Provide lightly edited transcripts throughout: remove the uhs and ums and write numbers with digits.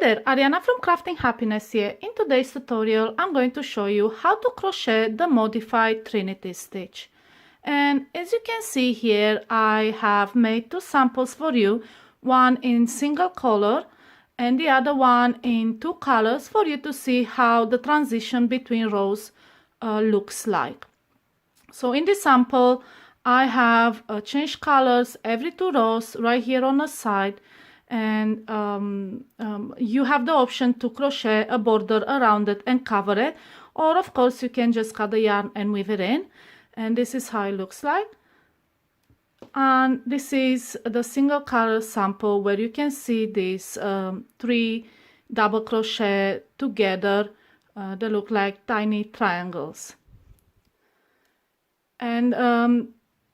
there, Ariana from Crafting Happiness here. In today's tutorial, I'm going to show you how to crochet the Modified Trinity Stitch. And as you can see here, I have made two samples for you, one in single color and the other one in two colors for you to see how the transition between rows looks like. So in this sample, I have changed colors every two rows right here on the side, and you have the option to crochet a border around it and cover it, or of course you can just cut the yarn and weave it in. And this is how it looks like. And this is the single color sample where you can see these three double crochet together. They look like tiny triangles. And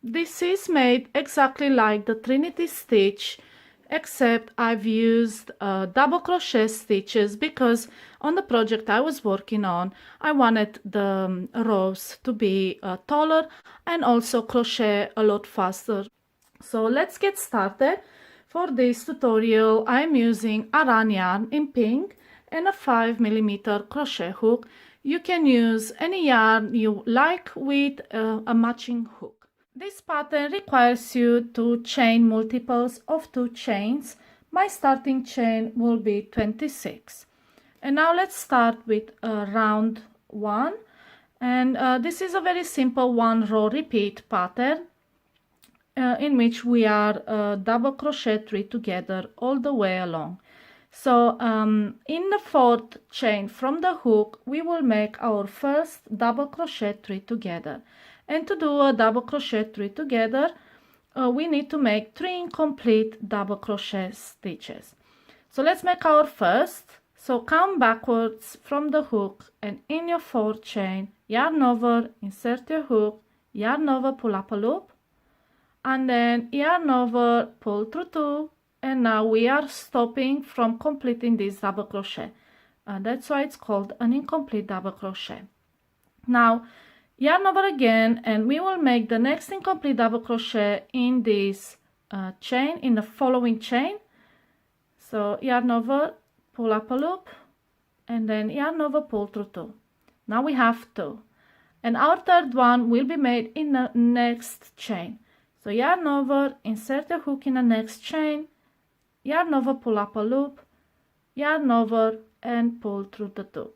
this is made exactly like the Trinity Stitch, except I've used double crochet stitches because on the project I was working on, I wanted the rows to be taller and also crochet a lot faster. So let's get started. For this tutorial, I'm using a run yarn in pink and a 5mm crochet hook. You can use any yarn you like with a matching hook. This pattern requires you to chain multiples of 2 chains. My starting chain will be 26. And now let's start with round 1. And this is a very simple 1 row repeat pattern in which we are double crochet 3 together all the way along. So in the 4th chain from the hook, we will make our first double crochet 3 together. And to do a double crochet 3 together, we need to make 3 incomplete double crochet stitches. So let's make our first. So count backwards from the hook, and in your 4th chain, yarn over, insert your hook, yarn over, pull up a loop, and then yarn over, pull through 2. And now we are stopping from completing this double crochet. That's why it's called an incomplete double crochet. Now yarn over again, and we will make the next incomplete double crochet in this chain, in the following chain. So yarn over, pull up a loop, and then yarn over, pull through 2. Now we have 2, and our 3rd one will be made in the next chain. So yarn over, insert the hook in the next chain, yarn over, pull up a loop, yarn over, and pull through the 2.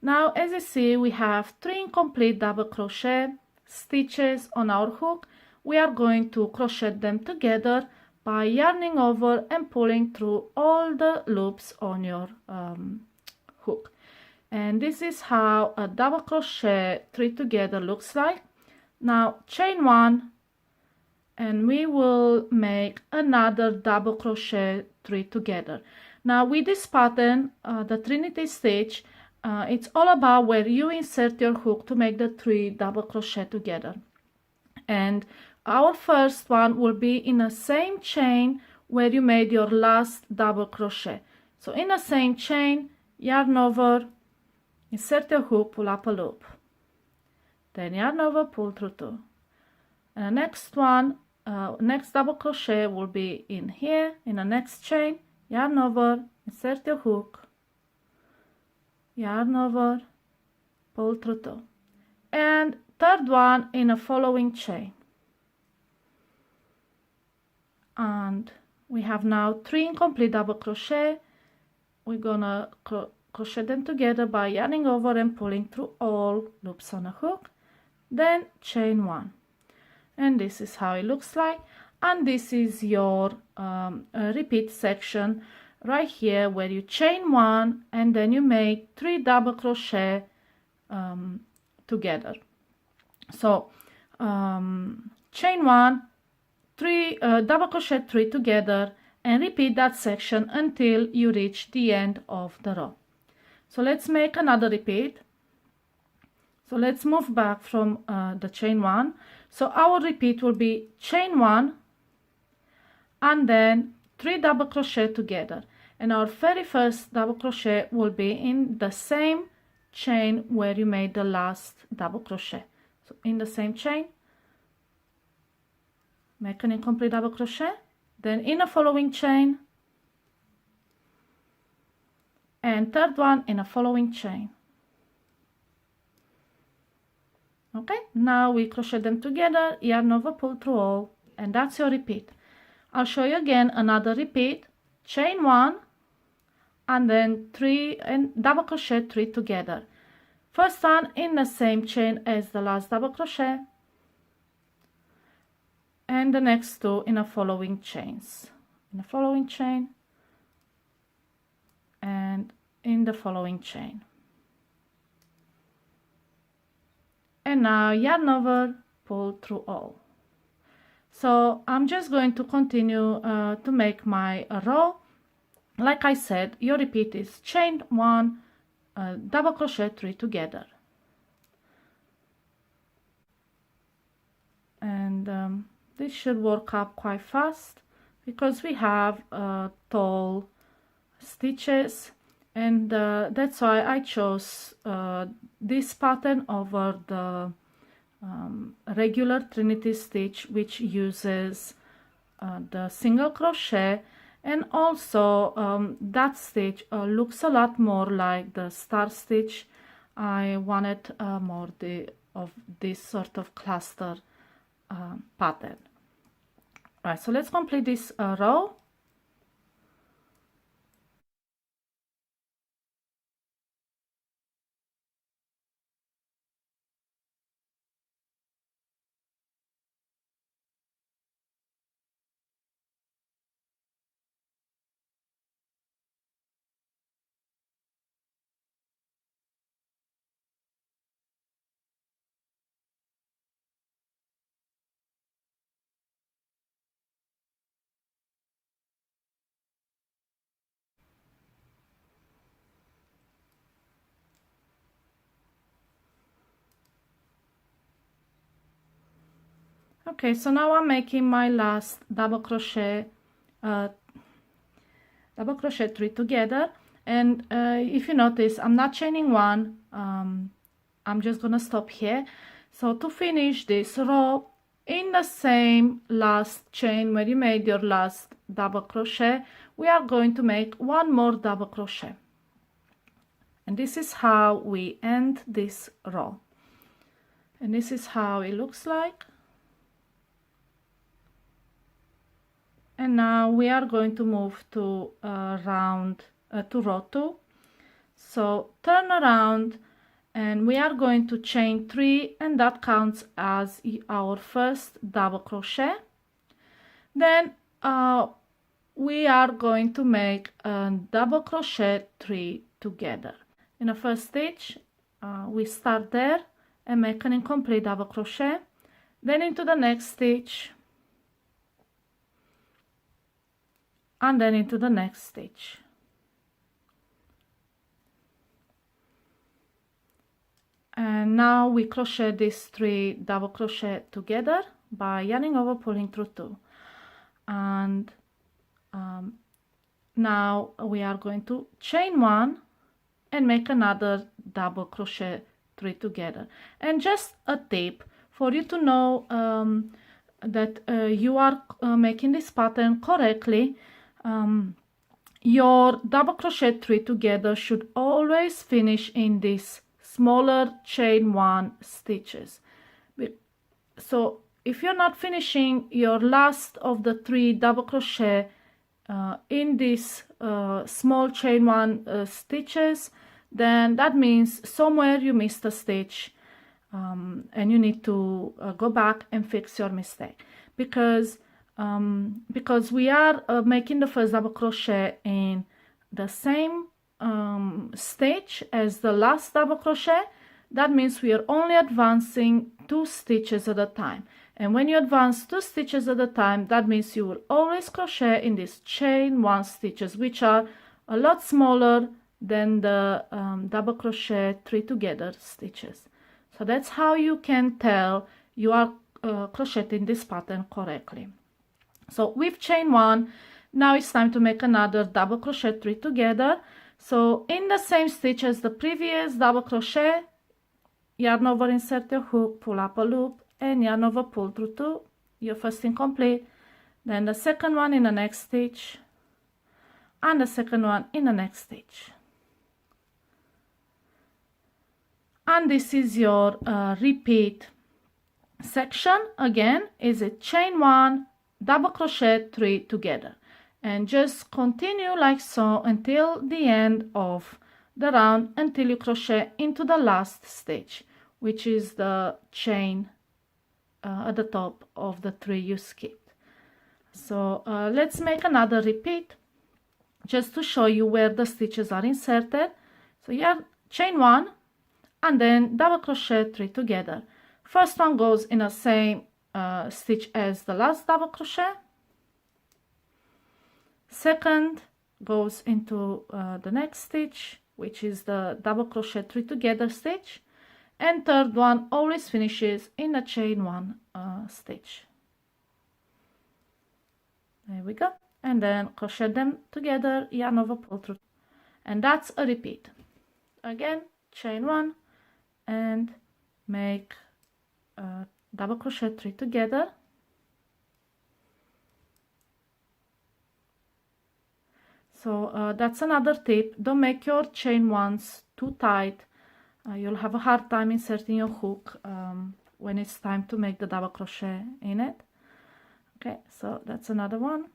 Now as you see, we have 3 incomplete double crochet stitches on our hook. We are going to crochet them together by yarning over and pulling through all the loops on your hook. And this is how a double crochet 3 together looks like. Now chain 1, and we will make another double crochet 3 together. Now with this pattern, the Trinity Stitch, it's all about where you insert your hook to make the 3 double crochet together. And our first one will be in the same chain where you made your last double crochet. So in the same chain, yarn over, insert your hook, pull up a loop, then yarn over, pull through 2. And the next one, next double crochet will be in here, in the next chain, yarn over, insert your hook, yarn over, pull through 2. And 3rd one in a following chain. And we have now 3 incomplete double crochet. We're gonna crochet them together by yarning over and pulling through all loops on a hook, then chain 1. And this is how it looks like. And this is your repeat section right here, where you chain 1 and then you make 3 double crochet together. So chain 1, 3 double crochet 3 together, and repeat that section until you reach the end of the row. So let's make another repeat. So let's move back from the chain 1. So our repeat will be chain 1 and then 3 double crochet together, and our very first double crochet will be in the same chain where you made the last double crochet. So in the same chain, make an incomplete double crochet, then in a following chain, and third one in a following chain. Okay, now we crochet them together, yarn over, pull through all, and that's your repeat. I'll show you again another repeat. Chain 1 and then 3 and double crochet 3 together. First one in the same chain as the last double crochet, and the next two in a following chains, in the following chain and in the following chain. And now yarn over, pull through all. So I'm just going to continue to make my row. Like I said, your repeat is chain 1, double crochet 3 together. And this should work up quite fast because we have tall stitches, and that's why I chose this pattern over the regular Trinity Stitch, which uses the single crochet, and also that stitch looks a lot more like the star stitch. I wanted more of this sort of cluster pattern. Right, so let's complete this row. Okay, so now I'm making my last double crochet 3 together, and if you notice, I'm not chaining one. I'm just gonna stop here. So to finish this row, in the same last chain where you made your last double crochet, we are going to make one more double crochet, and this is how we end this row, and this is how it looks like. And now we are going to move to to row 2. So turn around, and we are going to chain 3, and that counts as our first double crochet. Then we are going to make a double crochet 3 together. In the first stitch, we start there and make an incomplete double crochet. Then into the next stitch, and then into the next stitch. And now we crochet these 3 double crochet together by yarning over, pulling through 2. And now we are going to chain 1 and make another double crochet 3 together. And just a tip for you to know that you are making this pattern correctly. Your double crochet 3 together should always finish in this smaller chain 1 stitches. So if you're not finishing your last of the 3 double crochet in this small chain 1 stitches, then that means somewhere you missed a stitch, and you need to go back and fix your mistake, because we are making the first double crochet in the same stitch as the last double crochet. That means we are only advancing 2 stitches at a time, and when you advance 2 stitches at a time, that means you will always crochet in these chain 1 stitches, which are a lot smaller than the double crochet 3 together stitches. So that's how you can tell you are crocheting this pattern correctly. So we've chained 1, now it's time to make another double crochet 3 together. So in the same stitch as the previous double crochet, yarn over, insert your hook, pull up a loop, and yarn over, pull through 2, your first incomplete, then the second one in the next stitch, and the second one in the next stitch. And this is your repeat section. Again, is a chain 1, double crochet 3 together, and just continue like so until the end of the round, until you crochet into the last stitch, which is the chain at the top of the 3 you skipped. So let's make another repeat just to show you where the stitches are inserted. So here, chain 1 and then double crochet 3 together. First one goes in the same stitch as the last double crochet. Second goes into the next stitch, which is the double crochet 3 together stitch, and third one always finishes in a chain 1 stitch. There we go, and then crochet them together, yarn over, pull through, and that's a repeat. Again, chain 1 and make double crochet 3 together. So that's another tip. Don't make your chain 1s too tight. You'll have a hard time inserting your hook when it's time to make the double crochet in it. Okay, so that's another one.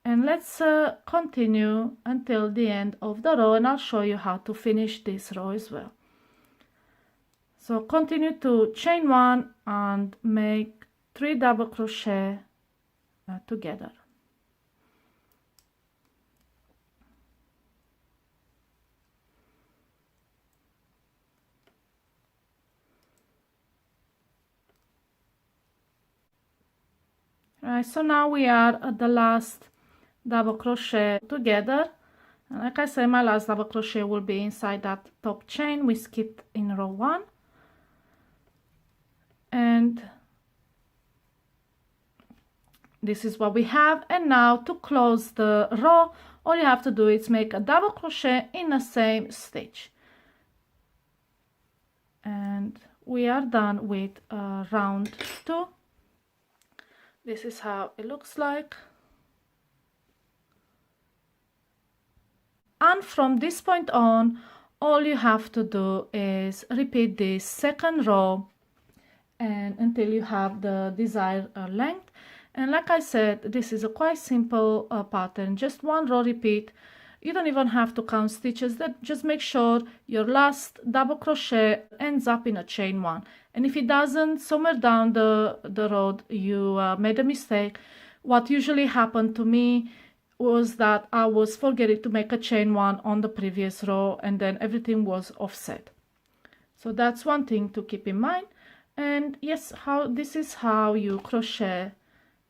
And let's continue until the end of the row, and I'll show you how to finish this row as well. So continue to chain 1 and make 3 double crochet together. Right, so now we are at the last double crochet together, and like I said, my last double crochet will be inside that top chain we skipped in row 1. And this is what we have. And now to close the row, all you have to do is make a double crochet in the same stitch, and we are done with round 2. This is how it looks like. And from this point on, all you have to do is repeat this second row and until you have the desired length. And like I said, this is a quite simple pattern, just 1 row repeat. You don't even have to count stitches. That just make sure your last double crochet ends up in a chain 1, and if it doesn't, somewhere down the road you made a mistake. What usually happened to me was that I was forgetting to make a chain 1 on the previous row, and then everything was offset. So that's one thing to keep in mind. And yes, this is how you crochet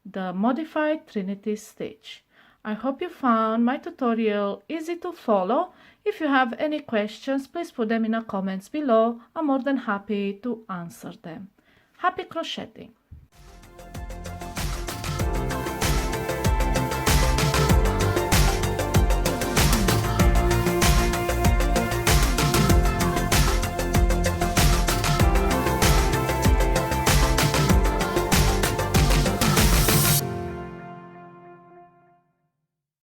the Modified Trinity Stitch. I hope you found my tutorial easy to follow. If you have any questions, please put them in the comments below. I'm more than happy to answer them. Happy crocheting!